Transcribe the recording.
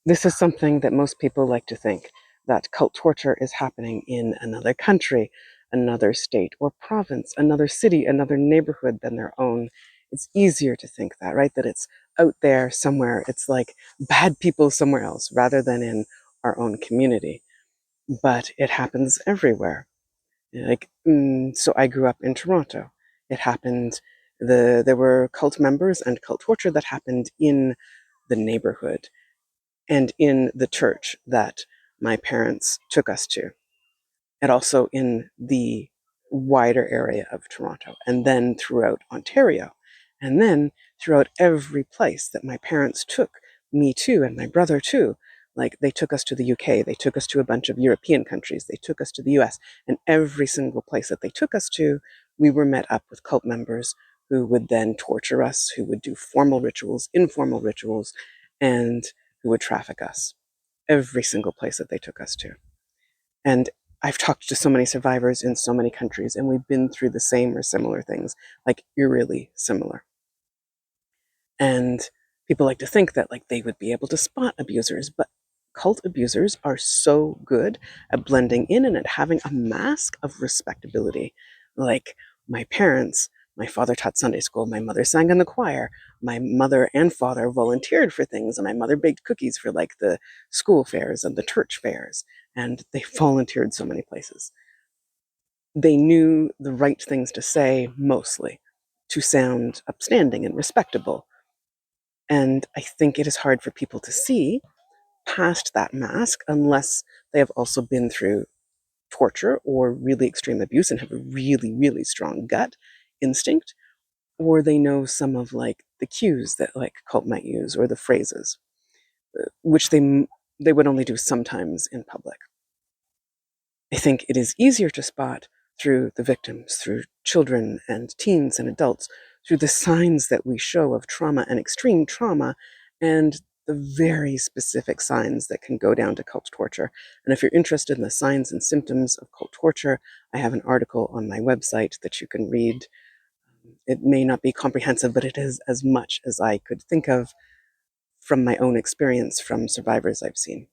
This is something that most people like to think, that cult torture is happening in another country, another state or province, another city, another neighborhood than their own. It's easier to think that, right? That it's out there somewhere. It's like bad people somewhere else rather than in our own community. But it happens everywhere. So I grew up in Toronto. It happened, there were cult members and cult torture that happened in the neighborhood and in the church that my parents took us to, and also in the wider area of Toronto, and then throughout Ontario, and then throughout every place that my parents took me to and my brother to. Like they took us to the UK, they took us to a bunch of European countries, they took us to the US, and every single place that they took us to, we were met up with cult members who would then torture us, who would do formal rituals, informal rituals, and who would traffic us. Every single place that they took us to. And I've talked to so many survivors in so many countries, and we've been through the same or similar things, like eerily similar. And people like to think that like they would be able to spot abusers, but cult abusers are so good at blending in and at having a mask of respectability. Like my parents, my father taught Sunday school, my mother sang in the choir, my mother and father volunteered for things, and my mother baked cookies for like the school fairs and the church fairs, and they volunteered so many places. They knew the right things to say, mostly, to sound upstanding and respectable. And I think it is hard for people to see past that mask unless they have also been through torture or really extreme abuse and have a really, really strong gut instinct, or they know some of like the cues that like cult might use or the phrases, which they would only do sometimes in public. I think it is easier to spot through the victims, through children and teens and adults, through the signs that we show of trauma and extreme trauma, and the very specific signs that can go down to cult torture. And if you're interested in the signs and symptoms of cult torture, I have an article on my website that you can read. It may not be comprehensive, but it is as much as I could think of from my own experience from survivors I've seen.